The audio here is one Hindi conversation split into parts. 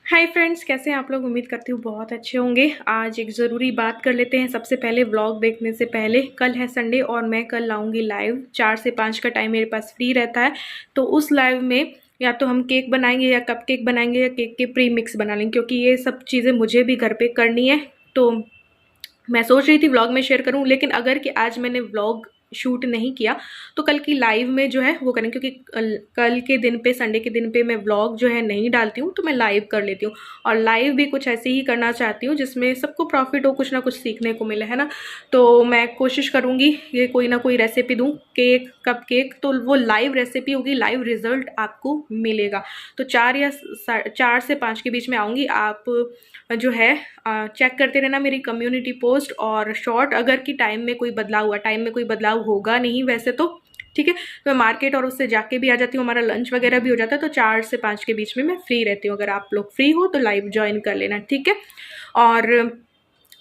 हाय फ्रेंड्स, कैसे हैं आप लोग। उम्मीद करती हूँ बहुत अच्छे होंगे। आज एक ज़रूरी बात कर लेते हैं। सबसे पहले व्लॉग देखने से पहले, कल है संडे और मैं कल लाऊंगी लाइव 4 से 5 का टाइम मेरे पास फ्री रहता है। तो उस लाइव में या तो हम केक बनाएंगे या कप केक बनाएंगे या केक के प्री मिक्स बना लेंगे, क्योंकि ये सब चीज़ें मुझे भी घर पे करनी है। तो मैं सोच रही थी व्लॉग में शेयर करूं, लेकिन अगर कि आज मैंने व्लॉग शूट नहीं किया तो कल की लाइव में जो है वो करें, क्योंकि कल के दिन पे, संडे के दिन पे मैं व्लॉग जो है नहीं डालती हूँ, तो मैं लाइव कर लेती हूँ। और लाइव भी कुछ ऐसे ही करना चाहती हूँ जिसमें सबको प्रॉफिट हो, कुछ ना कुछ सीखने को मिले, है ना। तो मैं कोशिश करूँगी ये कोई ना कोई रेसिपी दूँ, केक, कप केक, तो वो लाइव रेसिपी होगी, लाइव रिजल्ट आपको मिलेगा। तो 4 से 5 के बीच में आऊँगी। आप जो है चेक करते रहना मेरी कम्युनिटी पोस्ट और शॉर्ट। अगर कि टाइम में कोई बदलाव हुआ, टाइम में कोई बदलाव होगा नहीं वैसे तो, ठीक है। तो मैं मार्केट और उससे जाके भी आ जाती हूँ, हमारा लंच वगैरह भी हो जाता है। तो 4 से 5 के बीच में मैं फ्री रहती हूँ। अगर आप लोग फ्री हो तो लाइव ज्वाइन कर लेना, ठीक है। और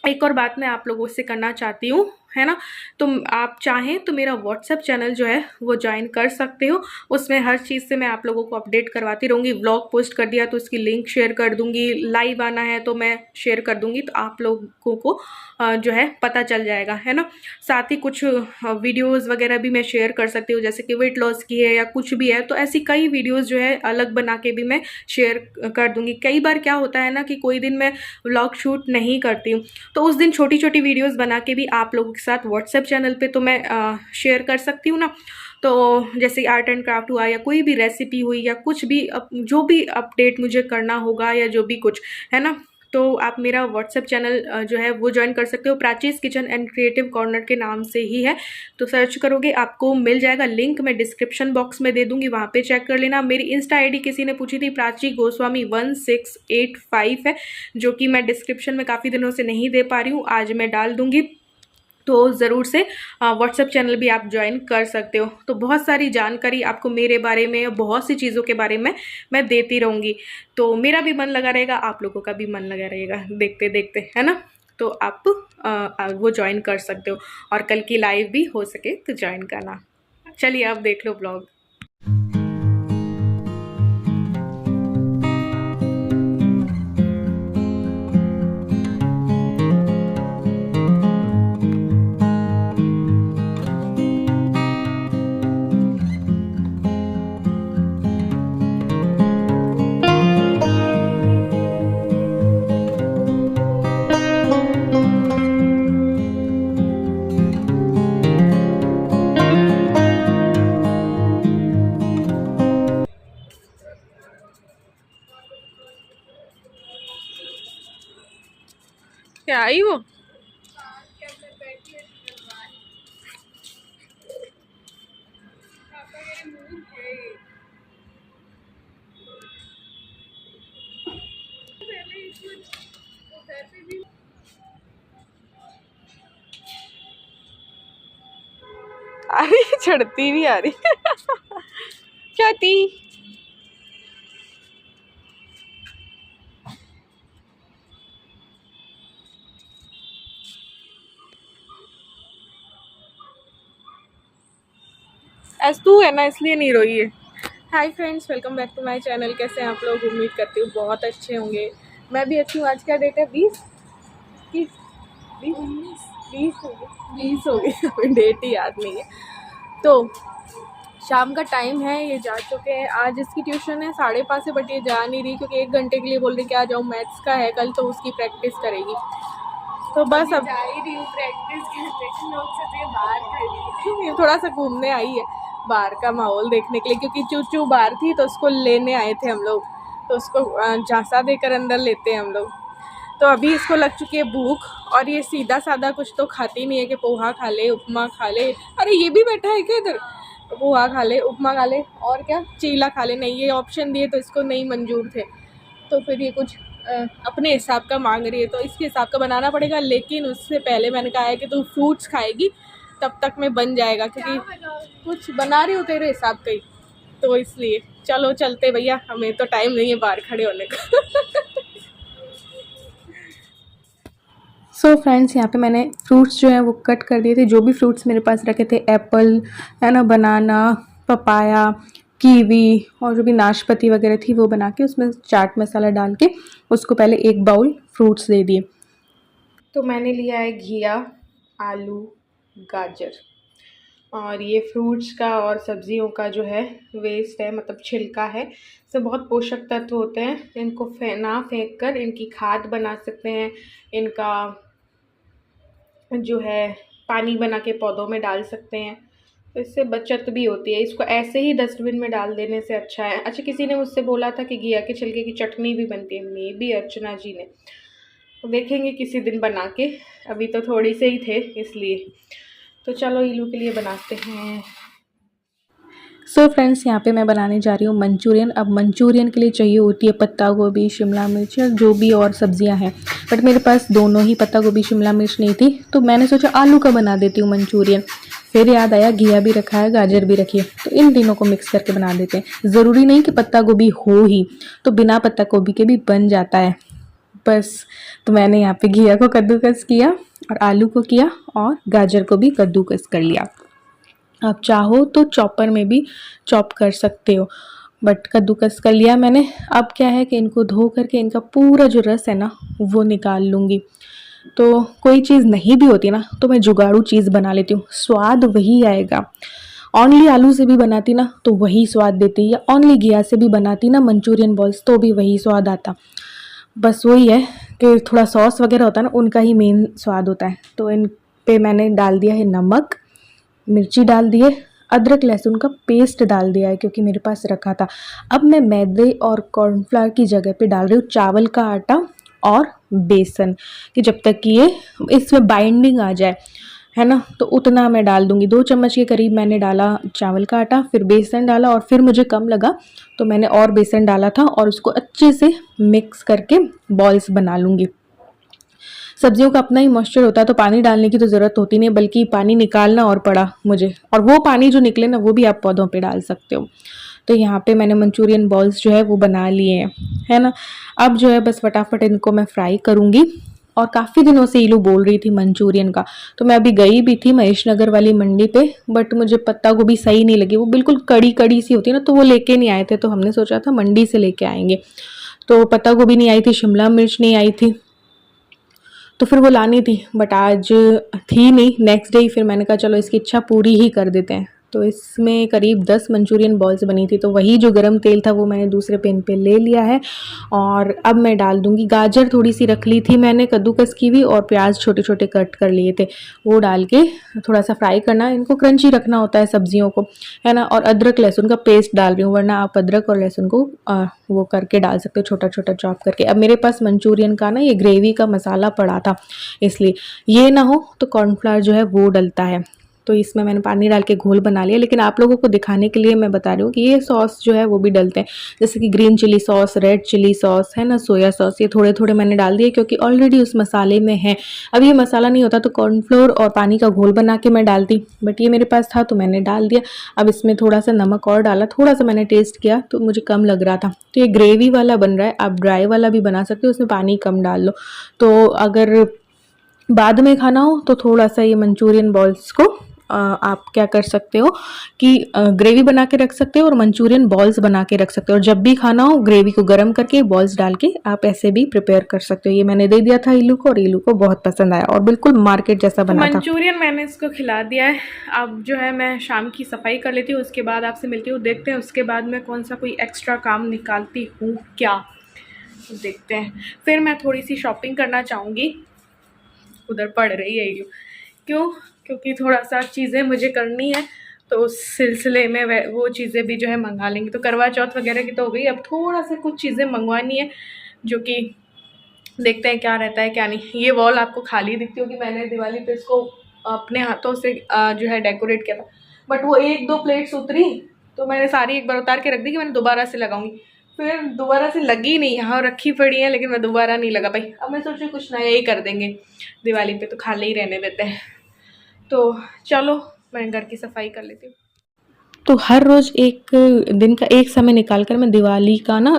एक और बात मैं आप लोगों से करना चाहती हूँ, है ना। तो आप चाहें तो मेरा व्हाट्सएप चैनल जो है वो ज्वाइन कर सकते हो। उसमें हर चीज़ से मैं आप लोगों को अपडेट करवाती रहूँगी। व्लॉग पोस्ट कर दिया तो उसकी लिंक शेयर कर दूँगी, लाइव आना है तो मैं शेयर कर दूँगी, तो आप लोगों को जो है पता चल जाएगा, है ना। साथ ही कुछ वीडियोज़ वगैरह भी मैं शेयर कर सकती हूँ, जैसे कि वेट लॉस की है या कुछ भी है, तो ऐसी कई वीडियोज़ जो है अलग बना के भी मैं शेयर कर दूँगी। कई बार क्या होता है ना कि कोई दिन मैं व्लॉग शूट नहीं करती हूँ, तो उस दिन छोटी छोटी वीडियोस बना के भी आप लोगों के साथ व्हाट्सएप चैनल पे तो मैं शेयर कर सकती हूँ ना। तो जैसे आर्ट एंड क्राफ्ट हुआ या कोई भी रेसिपी हुई या कुछ भी जो भी अपडेट मुझे करना होगा या जो भी कुछ, है ना। तो आप मेरा व्हाट्सएप चैनल जो है वो ज्वाइन कर सकते हो। प्राचीज किचन एंड क्रिएटिव कॉर्नर के नाम से ही है, तो सर्च करोगे आपको मिल जाएगा। लिंक मैं डिस्क्रिप्शन बॉक्स में दे दूंगी, वहाँ पे चेक कर लेना। मेरी इंस्टा आईडी किसी ने पूछी थी, प्राची गोस्वामी 1685 है, जो कि मैं डिस्क्रिप्शन में काफ़ी दिनों से नहीं दे पा रही हूँ, आज मैं डाल दूंगी। तो ज़रूर से व्हाट्सएप चैनल भी आप ज्वाइन कर सकते हो। तो बहुत सारी जानकारी आपको मेरे बारे में, बहुत सी चीज़ों के बारे में मैं देती रहूँगी। तो मेरा भी मन लगा रहेगा, आप लोगों का भी मन लगा रहेगा देखते देखते, है ना। तो आप वो ज्वाइन कर सकते हो। और कल की लाइव भी हो सके तो ज्वाइन करना। चलिए आप देख लो ब्लॉग। क्या आई वो? आ रही चढ़ती भी आ रही क्या थी? ऐस तू है ना, इसलिए नहीं रोई है। Hi friends, welcome back to my channel. कैसे हैं आप लोग। उम्मीद करती हूँ बहुत अच्छे होंगे। मैं भी अच्छी हूँ। आज क्या डेट है? 20 20 20 हो गई, 20 हो गई डेट ही याद नहीं है। तो शाम का टाइम है, ये जा चुके हैं। आज इसकी ट्यूशन है 5:30 से, बट ये जा नहीं रही क्योंकि 1 घंटे के लिए बोल रही कि आ जाओ, मैथ्स का है कल, तो उसकी प्रैक्टिस करेगी। तो बस अब जा ही रही हूँ प्रैक्टिस करने, लोग सोचे बाहर खड़ी थोड़ा सा घूमने आई है, बाहर का माहौल देखने के लिए, क्योंकि चूचू बाहर थी तो उसको लेने आए थे हम लोग। तो उसको झांसा देकर अंदर लेते हैं हम लोग। तो अभी इसको लग चुकी है भूख, और ये सीधा साधा कुछ तो खाती नहीं है कि पोहा खा ले, उपमा खा ले। अरे ये भी बैठा है क्या इधर? पोहा खा ले, उपमा खा ले, और क्या चीला खा ले। नहीं, ये ऑप्शन दिए तो इसको नहीं मंजूर थे। तो फिर ये कुछ अपने हिसाब का मांग रही है, तो इसके हिसाब का बनाना पड़ेगा। लेकिन उससे पहले मैंने कहा है कि तू फ्रूट्स खाएगी, तब तक में बन जाएगा, क्योंकि कुछ बना रही हो तेरे हिसाब का ही, तो इसलिए चलो चलते भैया, हमें तो टाइम नहीं है बाहर खड़े होने का सो फ्रेंड्स, यहाँ पे मैंने फ्रूट्स जो है वो कट कर दिए थे। जो भी फ्रूट्स मेरे पास रखे थे, एप्पल है ना, बनाना, पपाया, कीवी और जो भी नाशपाती वगैरह थी वो बना के उसमें चाट मसाला डाल के उसको पहले एक बाउल फ्रूट्स दे दिए। तो मैंने लिया है घिया, आलू, गाजर, और ये फ्रूट्स का और सब्जियों का जो है वेस्ट है, मतलब छिलका है, इसमें बहुत पोषक तत्व होते हैं। इनको ना फेंक कर इनकी खाद बना सकते हैं, इनका जो है पानी बना के पौधों में डाल सकते हैं, तो इससे बचत भी होती है। इसको ऐसे ही डस्टबिन में डाल देने से अच्छा है। अच्छा, किसी ने मुझसे बोला था कि घिया के छिलके की चटनी भी बनती है, मे बी अर्चना जी ने, तो देखेंगे किसी दिन बना के, अभी तो थोड़ी से ही थे इसलिए। तो चलो इलू के लिए बनाते हैं। सो फ्रेंड्स, यहाँ पे मैं बनाने जा रही हूँ मंचूरियन। अब मंचूरियन के लिए चाहिए होती है पत्ता गोभी, शिमला मिर्च, जो भी और सब्जियाँ हैं, बट मेरे पास दोनों ही, पत्ता गोभी शिमला मिर्च नहीं थी, तो मैंने सोचा आलू का बना देती हूँ मंचूरियन। फिर याद आया घिया भी रखा है, गाजर भी रखी है, तो इन तीनों को मिक्स करके बना देते हैं। ज़रूरी नहीं कि पत्ता गोभी हो ही, तो बिना पत्ता गोभी के भी बन जाता है बस। तो मैंने यहाँ पे घिया को कद्दूकस किया और आलू को किया और गाजर को भी कद्दूकस कर लिया। आप चाहो तो चॉपर में भी चॉप कर सकते हो, बट कद्दूकस कर लिया मैंने। अब क्या है कि इनको धो करके इनका पूरा जो रस है ना वो निकाल लूँगी। तो कोई चीज़ नहीं भी होती ना तो मैं जुगाड़ू चीज़ बना लेती हूँ, स्वाद वही आएगा। ओनली आलू से भी बनाती ना तो वही स्वाद देती, या ओनली घिया से भी बनाती ना मंचूरियन बॉल्स तो भी वही स्वाद आता। बस वही है कि थोड़ा सॉस वगैरह होता है ना, उनका ही मेन स्वाद होता है। तो इन पे मैंने डाल दिया है नमक, मिर्ची डाल दिए, अदरक लहसुन का पेस्ट डाल दिया है क्योंकि मेरे पास रखा था। अब मैं मैदे और कॉर्नफ्लावर की जगह पे डाल रही हूँ चावल का आटा और बेसन, कि जब तक कि ये इसमें बाइंडिंग आ जाए, है ना, तो उतना मैं डाल दूँगी। 2 चम्मच के करीब मैंने डाला चावल का आटा, फिर बेसन डाला, और फिर मुझे कम लगा तो मैंने और बेसन डाला था, और उसको अच्छे से मिक्स करके बॉल्स बना लूँगी। सब्जियों का अपना ही मॉइस्चर होता है तो पानी डालने की तो ज़रूरत होती नहीं, बल्कि पानी निकालना और पड़ा मुझे, और वो पानी जो निकले ना वो भी आप पौधों पे डाल सकते हो। तो यहाँ पे मैंने मंचूरियन बॉल्स जो है वो बना लिए हैं, है ना। अब जो है बस फटाफट इनको मैं फ्राई करूँगी। और काफ़ी दिनों से इलू बोल रही थी मंचूरियन का, तो मैं अभी गई भी थी महेश नगर वाली मंडी पे, बट मुझे पत्ता गोभी सही नहीं लगी, वो बिल्कुल कड़ी कड़ी सी होती है ना, तो वो लेके नहीं आए थे, तो हमने सोचा था मंडी से लेके आएंगे। तो पत्ता गोभी नहीं आई थी, शिमला मिर्च नहीं आई थी, तो फिर वो लानी थी, बट आज थी नहीं, नेक्स्ट डे ही फिर मैंने कहा चलो इसकी इच्छा पूरी ही कर देते हैं। तो इसमें करीब 10 मंचूरियन बॉल्स बनी थी, तो वही जो गरम तेल था वो मैंने दूसरे पैन पे ले लिया है। और अब मैं डाल दूंगी गाजर, थोड़ी सी रख ली थी मैंने कद्दूकस की भी, और प्याज छोटे छोटे कट कर लिए थे, वो डाल के थोड़ा सा फ्राई करना, इनको क्रंची रखना होता है सब्जियों को, है ना। और अदरक लहसुन का पेस्ट डाल रही हूँ, वरना आप अदरक और लहसुन को वो करके डाल सकते हो, छोटा छोटा चॉप करके। अब मेरे पास मंचूरियन का ना ये ग्रेवी का मसाला पड़ा था, इसलिए ये ना हो तो कॉर्नफ्लावर जो है वो डलता है। तो इसमें मैंने पानी डाल के घोल बना लिया, लेकिन आप लोगों को दिखाने के लिए मैं बता रही हूँ कि ये सॉस जो है वो भी डलते हैं, जैसे कि green chilli sauce, red chilli sauce, है ना, सोया सॉस, ये थोड़े थोड़े मैंने डाल दिए क्योंकि ऑलरेडी उस मसाले में है। अब ये मसाला नहीं होता तो कॉर्नफ्लोर और पानी का घोल बना के मैं डालती, बट ये मेरे पास था तो मैंने डाल दिया। अब इसमें थोड़ा सा नमक और डाला, थोड़ा सा मैंने टेस्ट किया तो मुझे कम लग रहा था। तो ये ग्रेवी वाला बन रहा है, आप ड्राई वाला भी बना सकते हो, उसमें पानी कम डाल लो। तो अगर बाद में खाना हो तो थोड़ा सा ये मंचूरियन बॉल्स को आप क्या कर सकते हो कि ग्रेवी बना के रख सकते हो और मंचूरियन बॉल्स बना के रख सकते हो, और जब भी खाना हो ग्रेवी को गर्म करके बॉल्स डाल के आप ऐसे भी प्रिपेयर कर सकते हो। ये मैंने दे दिया था इलू को, और इलू को बहुत पसंद आया और बिल्कुल मार्केट जैसा बना था। मंचूरियन मैंने इसको खिला दिया है। अब जो है मैं शाम की सफाई कर लेती हूँ, उसके बाद आपसे मिलती हूँ। देखते हैं उसके बाद मैं कौन सा कोई एक्स्ट्रा काम निकालती हूँ क्या, देखते हैं। फिर मैं थोड़ी सी शॉपिंग करना चाहूँगी, उधर पड़ रही है ये, क्यों, क्योंकि थोड़ा सा चीज़ें मुझे करनी है, तो उस सिलसिले में वो चीज़ें भी जो है मंगा लेंगे। तो करवा चौथ वगैरह की तो हो गई, अब थोड़ा सा कुछ चीज़ें मंगवानी है, जो कि देखते हैं क्या रहता है क्या नहीं। ये वॉल आपको खाली दिखती होगी, मैंने दिवाली पे इसको अपने हाथों से जो है डेकोरेट किया था, बट वो 1-2 प्लेट्स उतरी तो मैंने सारी एक बार उतार के रख दी कि मैंने दोबारा से लगाऊंगी, फिर दोबारा से लगी नहीं, यहाँ रखी पड़ी है, लेकिन मैं दोबारा नहीं लगा पाई। अब मैं सोच रही कुछ नया ही कर देंगे दिवाली पे, तो खाली ही रहने देते हैं। तो चलो मैं घर की सफाई कर लेती हूँ। तो हर रोज़ एक दिन का एक समय निकाल कर मैं दिवाली का ना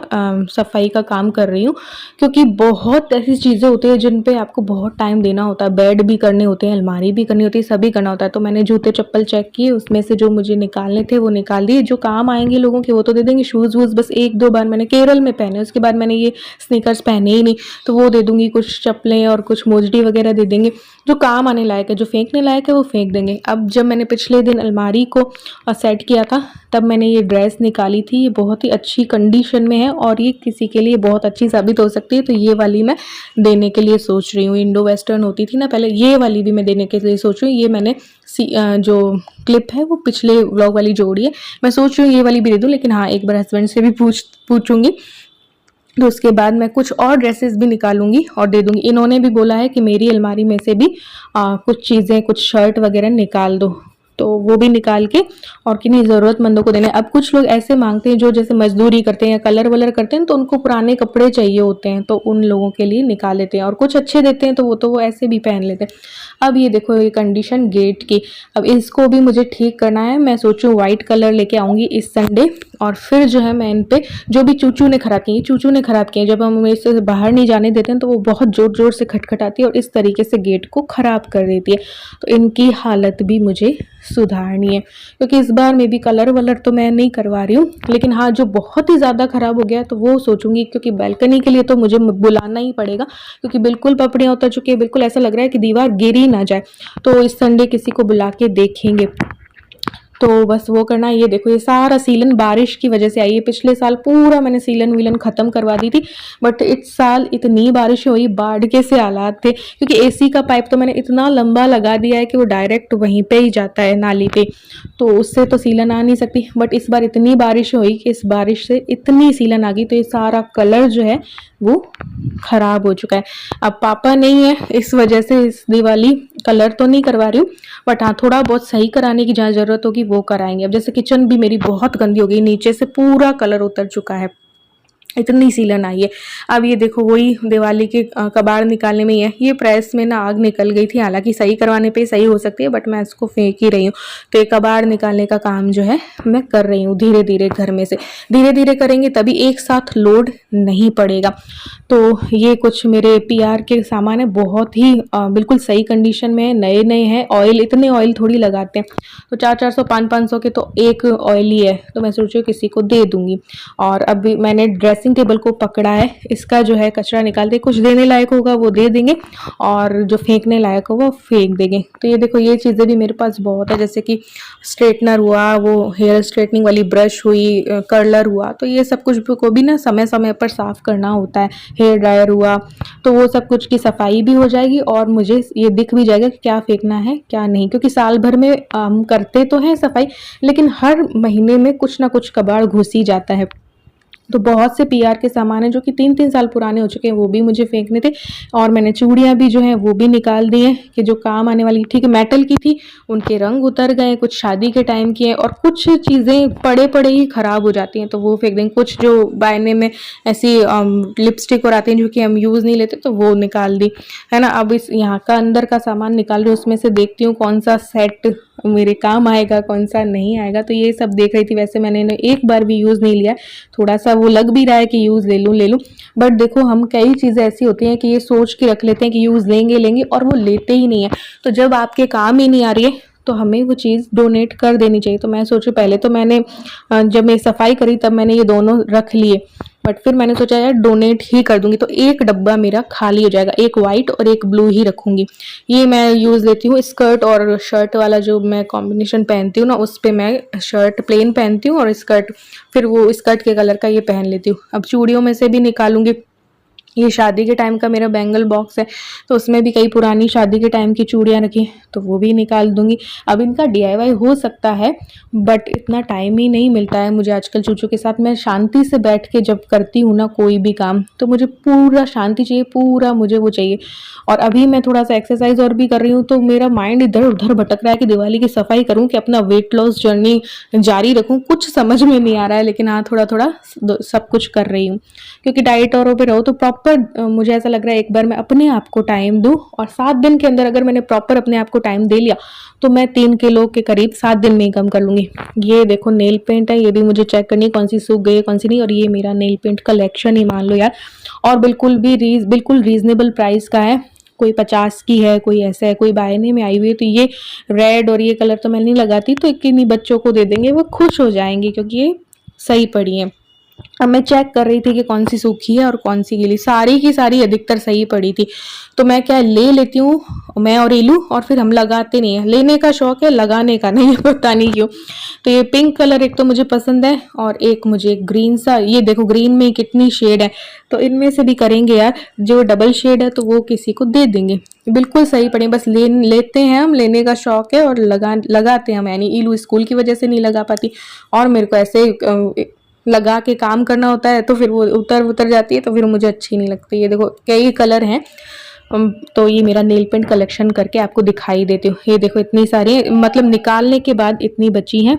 सफाई का काम कर रही हूँ, क्योंकि बहुत ऐसी चीज़ें होती हैं जिन पे आपको बहुत टाइम देना होता है। बेड भी करने होते हैं, अलमारी भी करनी होती है, सभी करना होता है। तो मैंने जूते चप्पल चेक किए, उसमें से जो मुझे निकालने थे वो निकाल दिए। जो काम आएंगे लोगों के वो तो दे देंगे। शूज़ वूज़ बस एक दो बार मैंने केरल में पहने, उसके बाद मैंने ये स्नीकर्स पहने ही नहीं, तो वो दे दूंगी। कुछ चप्पलें और कुछ मोजड़ी वगैरह दे देंगे। जो काम आने लायक है, जो फेंकने लायक है वो फेंक देंगे। अब जब मैंने पिछले दिन अलमारी को सेट किया था, तब मैंने ये ड्रेस निकाली थी। ये बहुत ही अच्छी कंडीशन में है और ये किसी के लिए बहुत अच्छी साबित हो सकती है। तो ये वाली मैं देने के लिए सोच रही हूँ। इंडो वेस्टर्न होती थी ना पहले, ये वाली भी मैं देने के लिए सोच रही हूँ। ये मैंने जो क्लिप है वो पिछले व्लॉग वाली जोड़ी है। मैं सोच रही हूँ ये वाली भी दे दूँ, लेकिन हाँ, एक बार हस्बैंड से भी पूछूंगी। तो उसके बाद मैं कुछ और ड्रेसेस भी निकालूंगी और दे दूंगी। इन्होंने भी बोला है कि मेरी अलमारी में से भी कुछ चीज़ें, कुछ शर्ट वगैरह निकाल दो, तो वो भी निकाल के और किन्हीं ज़रूरतमंदों को देने। अब कुछ लोग ऐसे मांगते हैं जो जैसे मजदूरी करते हैं या कलर वलर करते हैं, तो उनको पुराने कपड़े चाहिए होते हैं, तो उन लोगों के लिए निकाल लेते हैं। और कुछ अच्छे देते हैं तो वो ऐसे भी पहन लेते हैं। अब ये देखो, ये कंडीशन गेट की, अब इसको भी मुझे ठीक करना है। मैं सोचूं व्हाइट कलर लेके आऊंगी इस संडे, और फिर जो है मैं इन पे जो भी चूचू ने खराब किए, चूचू ने खराब किए, जब हम इसे बाहर नहीं जाने देते हैं तो वो बहुत जोर जोर से खटखटाती है और इस तरीके से गेट को खराब कर देती है। तो इनकी हालत भी मुझे सुधारनी है, क्योंकि इस बार में भी कलर वलर तो मैं नहीं करवा रही हूँ, लेकिन हाँ, जो बहुत ही ज़्यादा खराब हो गया तो वो सोचूंगी, क्योंकि बालकनी के लिए तो मुझे बुलाना ही पड़ेगा, क्योंकि बिल्कुल पपड़ियाँ उतर चुकी है। बिल्कुल ऐसा लग रहा है कि दीवार गिर ही ना जाए। तो इस संडे किसी को बुला के देखेंगे। तो बस वो करना है। ये देखो, ये सारा सीलन बारिश की वजह से आई है। पिछले साल पूरा मैंने सीलन वीलन खत्म करवा दी थी, बट इस साल इतनी बारिश हुई, बाढ़ के से हालात थे, क्योंकि एसी का पाइप तो मैंने इतना लंबा लगा दिया है कि वो डायरेक्ट वहीं पे ही जाता है, नाली पे, तो उससे तो सीलन आ नहीं सकती। बट इस बार इतनी बारिश हुई कि इस बारिश से इतनी सीलन आ गई, तो ये सारा कलर जो है वो खराब हो चुका है। अब पापा नहीं है, इस वजह से इस दिवाली कलर तो नहीं करवा रही हूँ, बट हाँ, थोड़ा बहुत सही कराने की जहाँ जरूरत होगी वो कराएंगे। अब जैसे किचन भी मेरी बहुत गंदी हो गई, नीचे से पूरा कलर उतर चुका है, इतनी सीलन आई है। अब ये देखो, वही दिवाली के कबाड़ निकालने में ही है। ये प्रेस में ना आग निकल गई थी, हालांकि सही करवाने पे सही हो सकती है, बट मैं इसको फेंक ही रही हूँ। तो ये कबाड़ निकालने का काम जो है मैं कर रही हूँ धीरे धीरे, घर में से धीरे धीरे करेंगे, तभी एक साथ लोड नहीं पड़ेगा। तो ये कुछ मेरे पीआर के सामान है, बहुत ही बिल्कुल सही कंडीशन में है, नए नए हैं। ऑयल, इतने ऑयल थोड़ी लगाते हैं, तो 400-400 500-500 के तो एक ऑयल ही है, तो मैं सोचू किसी को दे दूंगी। और अभी मैंने ड्रेसिंग टेबल को पकड़ा है, इसका जो है कचरा निकाल दे, कुछ देने लायक होगा वो दे देंगे और जो फेंकने लायक होगा वो फेंक देंगे। तो ये देखो, ये चीज़ें भी मेरे पास बहुत है, जैसे कि स्ट्रेटनर हुआ, वो हेयर स्ट्रेटनिंग वाली ब्रश हुई, कर्लर हुआ, तो ये सब कुछ को भी ना समय समय पर साफ करना होता है। हेयर ड्रायर हुआ, तो वो सब कुछ की सफाई भी हो जाएगी और मुझे ये दिख भी जाएगा कि क्या फेंकना है क्या नहीं, क्योंकि साल भर में हम करते तो हैं सफाई, लेकिन हर महीने में कुछ ना कुछ कबाड़ घुस ही जाता है। तो बहुत से पीआर के सामान हैं जो कि 3-3 साल पुराने हो चुके हैं, वो भी मुझे फेंकने थे। और मैंने चूड़ियाँ भी जो हैं वो भी निकाल दी हैं कि जो काम आने वाली, ठीक है, मेटल की थी, उनके रंग उतर गए, कुछ शादी के टाइम की हैं, और कुछ चीज़ें पड़े पड़े ही ख़राब हो जाती हैं, तो वो फेंक देंगे। कुछ जो बायने में ऐसी लिपस्टिक और आती हैं जो कि हम यूज़ नहीं लेते, तो वो निकाल दी, है ना। अब इस यहाँ का अंदर का सामान निकाल रही हूँ, उसमें से देखती हूँ कौन सा सेट मेरे काम आएगा, कौन सा नहीं आएगा। तो ये सब देख रही थी। वैसे मैंने एक बार भी यूज़ नहीं लिया, थोड़ा सा वो लग भी रहा है कि यूज़ ले लूँ, बट देखो, हम कई चीज़ें ऐसी होती हैं कि ये सोच के रख लेते हैं कि यूज़ लेंगे और वो लेते ही नहीं है। तो जब आपके काम ही नहीं आ रही है तो हमें वो चीज़ डोनेट कर देनी चाहिए। तो मैं सोचूं, पहले तो मैंने जब मैं सफाई करी तब मैंने ये दोनों रख लिए, बट फिर मैंने सोचा यार डोनेट ही कर दूंगी, तो एक डब्बा मेरा खाली हो जाएगा, एक वाइट और एक ब्लू ही रखूंगी। ये मैं यूज़ लेती हूँ। स्कर्ट और शर्ट वाला जो मैं कॉम्बिनेशन पहनती हूँ ना, उस पर मैं शर्ट प्लेन पहनती हूँ और स्कर्ट फिर वो स्कर्ट के कलर का ये पहन लेती हूँ। अब चूड़ियों में से भी निकालूंगी। ये शादी के टाइम का मेरा बैंगल बॉक्स है, तो उसमें भी कई पुरानी शादी के टाइम की चूड़ियाँ रखी, तो वो भी निकाल दूंगी। अब इनका DIY हो सकता है, बट इतना टाइम ही नहीं मिलता है मुझे आजकल चूचू के साथ। मैं शांति से बैठ के जब करती हूँ ना कोई भी काम, तो मुझे पूरा शांति चाहिए, पूरा मुझे वो चाहिए। और अभी मैं थोड़ा सा एक्सरसाइज और भी कर रही हूँ, तो मेरा माइंड इधर उधर भटक रहा है कि दिवाली की सफाई करूँ कि अपना वेट लॉस जर्नी जारी रखूँ, कुछ समझ में नहीं आ रहा है। लेकिन हाँ, थोड़ा थोड़ा सब कुछ कर रही हूँ, क्योंकि डाइट और पे रहो तो प्रॉपर प्रॉपर मुझे ऐसा लग रहा है एक बार मैं अपने आप को टाइम दूँ, और 7 दिन के अंदर अगर मैंने प्रॉपर अपने आप को टाइम दे लिया तो मैं 3 किलो के करीब 7 दिन में ही कम कर लूँगी। ये देखो नेल पेंट है, ये भी मुझे चेक करनी है कौन सी सूख गई है कौन सी नहीं, और ये मेरा नेल पेंट कलेक्शन ही मान लो यार। और बिल्कुल रीजनेबल प्राइस का है, कोई 50 की है, कोई ऐसा है, कोई बायने में आई हुई है। तो ये रेड और ये कलर तो मैं नहीं लगाती, तो किन्हीं बच्चों को दे देंगे, वो खुश हो जाएंगे क्योंकि ये सही पड़ी है। अब मैं चेक कर रही थी कि कौन सी सूखी है और कौन सी गीली, सारी की सारी अधिकतर सही पड़ी थी। तो मैं क्या ले लेती हूँ, मैं और इलू, और फिर हम लगाते नहीं है। लेने का शौक है, लगाने का नहीं है, पता नहीं क्यों। तो ये पिंक कलर एक तो मुझे पसंद है, और एक मुझे ग्रीन सा, ये देखो ग्रीन में कितनी शेड है, तो इनमें से भी करेंगे यार। जो डबल शेड है तो वो किसी को दे देंगे। बिल्कुल सही पड़े, बस लेते हैं हम, लेने का शौक है और लगाते हैं हम। यानी इलू स्कूल की वजह से नहीं लगा पाती, और मेरे को ऐसे लगा के काम करना होता है तो फिर वो उतर जाती है, तो फिर मुझे अच्छी नहीं लगती। ये देखो कई कलर हैं। तो ये मेरा नेल पेंट कलेक्शन करके आपको दिखाई देती हूँ। ये देखो इतनी सारी, मतलब निकालने के बाद इतनी बची हैं।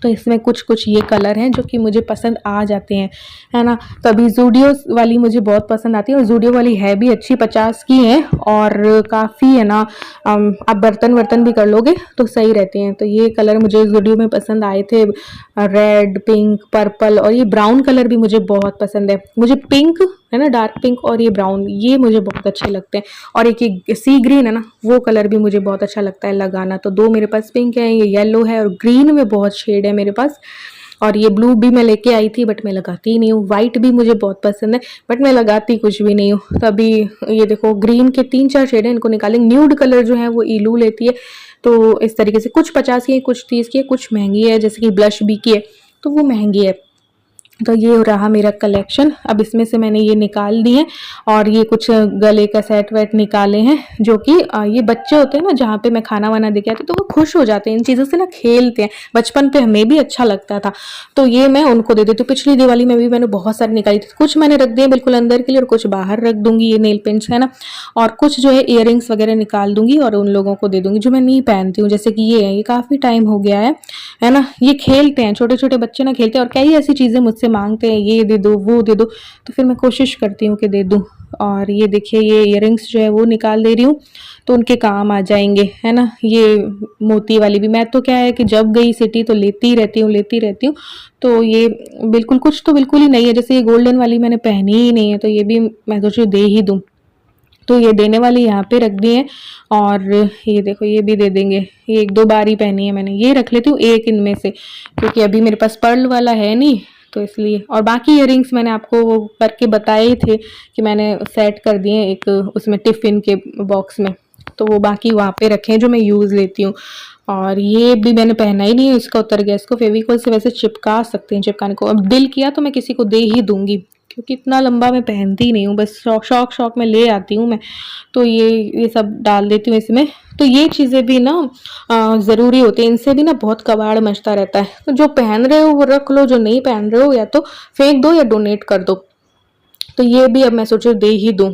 तो इसमें कुछ कुछ ये कलर हैं जो कि मुझे पसंद आ जाते हैं, है ना। तो अभी जूडियो वाली मुझे बहुत पसंद आती है, और जूडियो वाली है भी अच्छी, 50 की है और काफ़ी है ना। आप बर्तन भी कर लोगे तो सही रहते हैं। तो ये कलर मुझे जूडियो में पसंद आए थे, रेड, पिंक, पर्पल, और ये ब्राउन कलर भी मुझे बहुत पसंद है। मुझे पिंक है ना, डार्क पिंक, और ये ब्राउन, ये मुझे बहुत अच्छे लगते हैं। और एक ये सी ग्रीन है ना, वो कलर भी मुझे बहुत अच्छा लगता है लगाना। तो 2 मेरे पास पिंक है, ये येलो है, और ग्रीन में बहुत शेड है मेरे पास। और ये ब्लू भी मैं लेके आई थी, बट मैं लगाती ही नहीं हूँ। व्हाइट भी मुझे बहुत पसंद है, बट मैं लगाती कुछ भी नहीं हूँ। तो अभी ये देखो ग्रीन के 3-4 शेड है, इनको निकालेंगे। न्यूड कलर जो है वो इलू लेती है, तो इस तरीके से कुछ 50 की है, कुछ 30 की है, कुछ महंगी है, जैसे कि ब्लश बी की है तो वो महंगी है। तो ये रहा मेरा कलेक्शन। अब इसमें से मैंने ये निकाल दिए, और ये कुछ गले का सेट वेट निकाले हैं, जो कि ये बच्चे होते हैं ना, जहाँ पे मैं खाना वाना दे के आती, तो वो खुश हो जाते हैं इन चीज़ों से ना, खेलते हैं। बचपन पे हमें भी अच्छा लगता था, तो ये मैं उनको दे देती हूँ। पिछली दिवाली में भी मैंने बहुत सारी निकाली थी, कुछ मैंने रख दिए बिल्कुल अंदर के लिए, और कुछ बाहर रख दूंगी, ये नेल पेंट्स है ना। और कुछ जो है इयररिंग्स वगैरह निकाल दूंगी और उन लोगों को दे दूंगी जो मैं नहीं पहनती हूँ। जैसे कि ये है, ये काफ़ी टाइम हो गया है ना। ये खेलते हैं, छोटे छोटे बच्चे ना खेलते हैं, और कई ऐसी चीज़ें मुझसे मांगते हैं, ये दे दो वो दे दो, तो फिर मैं कोशिश करती हूँ कि दे दूँ। और ये देखिए, ये इयररिंग्स जो है वो निकाल दे रही हूँ, तो उनके काम आ जाएंगे, है ना। ये मोती वाली भी, मैं तो क्या है कि जब गई सिटी तो लेती रहती हूँ। तो ये बिल्कुल, कुछ तो बिल्कुल ही नहीं है। जैसे ये गोल्डन वाली मैंने पहनी ही नहीं है, तो ये भी मैं सोची दे ही दूँ। तो ये देने वाली यहाँ पे रख दी है, और ये देखो ये भी दे देंगे। ये 1-2 बार ही पहनी है मैंने, ये रख लेती हूँ एक इनमें से, क्योंकि अभी मेरे पास पर्ल वाला है नहीं, तो इसलिए। और बाकी इयररिंग्स मैंने आपको वो करके बताए ही थे कि मैंने सेट कर दिए एक उसमें टिफिन के बॉक्स में, तो वो बाकी वहाँ पे रखे हैं जो मैं यूज़ लेती हूँ। और ये भी मैंने पहना ही नहीं है, इसका उतर गया। इसको फेविकॉल से वैसे चिपका सकते हैं, चिपकाने को अब दिल किया तो मैं किसी को दे ही दूंगी, क्योंकि इतना लंबा मैं पहनती ही नहीं हूँ, बस शौक में ले आती हूँ मैं। तो ये सब डाल देती हूँ इसमें। तो ये चीज़ें भी ना ज़रूरी होती है, इनसे भी ना बहुत कबाड़ मचता रहता है। तो जो पहन रहे हो वो रख लो, जो नहीं पहन रहे हो या तो फेंक दो या डोनेट कर दो। तो ये भी अब मैं सोचू दे ही दूँ।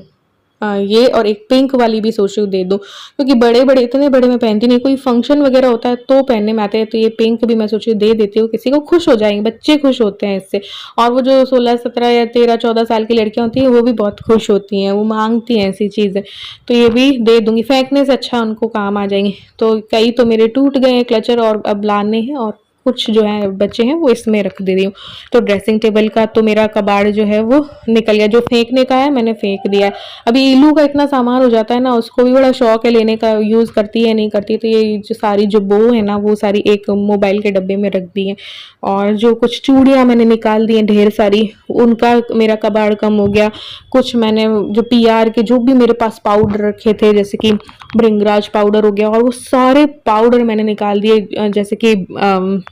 ये और एक पिंक वाली भी सोच रही हूँ दे दूँ, क्योंकि बड़े इतने बड़े मैं पहनती नहीं, कोई फंक्शन वगैरह होता है तो पहनने में आते हैं। तो ये पिंक भी मैं सोच रही हूँ दे देती हूँ, किसी को खुश हो जाएंगे, बच्चे खुश होते हैं इससे। और वो जो 16-17 या 13-14 साल की लड़कियां होती हैं वो भी बहुत खुश होती हैं, वो मांगती हैं ऐसी चीज़ें। तो ये भी दे दूंगी, फेंकने से अच्छा उनको काम आ जाएंगे। तो कई तो मेरे टूट गए हैं क्लचर, और अब लाने हैं, और कुछ जो है बच्चे हैं वो इसमें रख दे रही हूँ। तो ड्रेसिंग टेबल का तो मेरा कबाड़ जो है वो निकल गया, जो फेंकने का है मैंने फेंक दिया है। अभी इलू का इतना सामान हो जाता है ना, उसको भी बड़ा शौक है लेने का, यूज़ करती है नहीं करती। तो ये जो सारी जो बो है ना, वो सारी एक मोबाइल के डब्बे में रख दी है। और जो कुछ चूड़ियाँ मैंने निकाल दी हैं ढेर सारी, उनका मेरा कबाड़ कम हो गया। कुछ मैंने जो PR के जो भी मेरे पास पाउडर रखे थे, जैसे कि भृंगराज पाउडर हो गया, और वो सारे पाउडर मैंने निकाल दिए। जैसे कि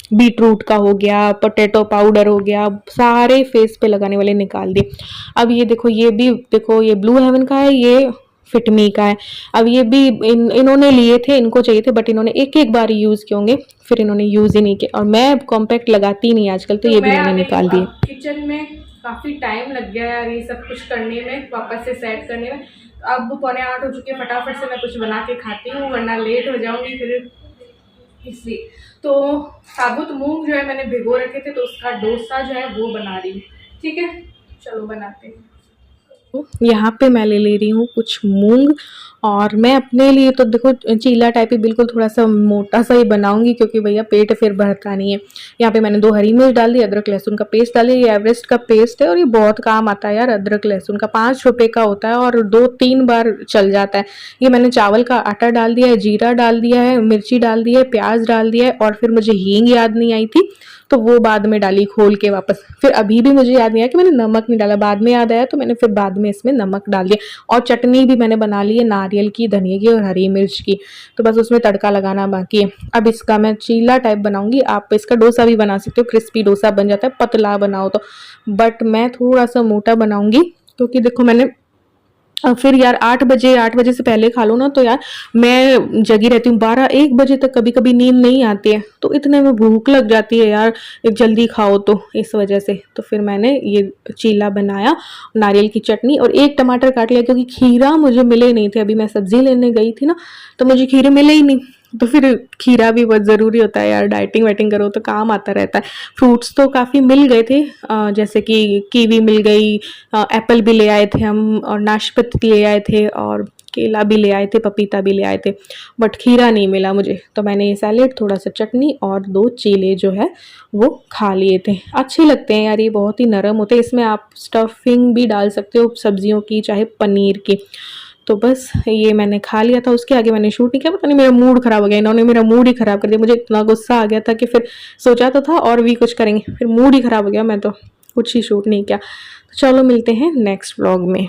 बीटरूट का हो गया, पोटैटो पाउडर हो गया, सारे फेस पे लगाने वाले निकाल दिए। अब ये देखो, ये भी देखो, ये ब्लू हेवन का है, ये फिटमी का है। अब ये भी इन्होंने लिए थे, इनको चाहिए थे, बट इन्होंने एक बार यूज किए होंगे, फिर इन्होंने यूज ही नहीं किया। और मैं कॉम्पैक्ट लगाती नहीं आजकल, तो ये भी मैंने निकाल दिए। किचन में काफी टाइम लग गया यार ये सब कुछ करने में, वापस से सेट करने में। अब 7:45 हो चुके हैं, फटाफट से मैं कुछ बना के खाती हूँ, वरना लेट हो जाऊंगी फिर, इसलिए। तो साबुत मूंग जो है मैंने भिगो रखे थे, तो उसका डोसा जो है वो बना रही हूँ। ठीक है, चलो बनाते हैं। यहाँ पे मैं ले रही हूँ कुछ मूंग, और मैं अपने लिए तो देखो चीला टाइप ही बिल्कुल थोड़ा सा मोटा सा ही बनाऊंगी, क्योंकि भैया पेट फिर भरता नहीं है। यहाँ पे मैंने 2 हरी मिर्च डाल दी, अदरक लहसुन का पेस्ट डाल दिया। ये एवरेस्ट का पेस्ट है और ये बहुत काम आता है यार, अदरक लहसुन का 5 रुपए का होता है और 2-3 बार चल जाता है। ये मैंने चावल का आटा डाल दिया है, जीरा डाल दिया है, मिर्ची डाल दी है, प्याज डाल दिया है, और फिर मुझे हींग याद नहीं आई थी तो वो बाद में डाली खोल के वापस। फिर अभी भी मुझे याद नहीं आया कि मैंने नमक नहीं डाला, बाद में याद आया तो मैंने फिर बाद में इसमें नमक डाल दिया। और चटनी भी मैंने बना ली है नारियल की, धनिया की और हरी मिर्च की, तो बस उसमें तड़का लगाना बाकी है। अब इसका मैं चीला टाइप बनाऊंगी। आप इसका डोसा भी बना सकते हो, क्रिस्पी डोसा बन जाता है पतला बनाओ तो, बट मैं थोड़ा सा मोटा बनाऊंगी क्योंकि देखो मैंने फिर यार 8 बजे से पहले खा लो ना तो यार मैं जगी रहती हूँ, 12-1 बजे तक कभी कभी नींद नहीं आती है, तो इतने में भूख लग जाती है यार एक जल्दी खाओ तो, इस वजह से तो फिर मैंने ये चीला बनाया। नारियल की चटनी और 1 टमाटर काट लिया, क्योंकि खीरा मुझे मिले नहीं थे। अभी मैं सब्जी लेने गई थी ना तो मुझे खीरे मिले ही नहीं, तो फिर खीरा भी बहुत ज़रूरी होता है यार, डाइटिंग वाइटिंग करो तो काम आता रहता है। फ्रूट्स तो काफ़ी मिल गए थे, जैसे कि कीवी मिल गई, एप्पल भी ले आए थे हम, और नाशपाती ले आए थे, और केला भी ले आए थे, पपीता भी ले आए थे, बट खीरा नहीं मिला मुझे। तो मैंने ये सैलेड, थोड़ा सा चटनी और 2 चीले जो है वो खा लिए थे। अच्छे लगते हैं यार, ये बहुत ही नरम होते हैं। इसमें आप स्टफिंग भी डाल सकते हो सब्जियों की, चाहे पनीर की। तो बस ये मैंने खा लिया था, उसके आगे मैंने शूट नहीं किया। पता नहीं मेरा मूड खराब हो गया, इन्होंने मेरा मूड ही खराब कर दिया। मुझे इतना गुस्सा आ गया था कि फिर सोचा तो था और भी कुछ करेंगे, फिर मूड ही खराब हो गया, मैं तो कुछ ही शूट नहीं किया। तो चलो मिलते हैं नेक्स्ट व्लॉग में।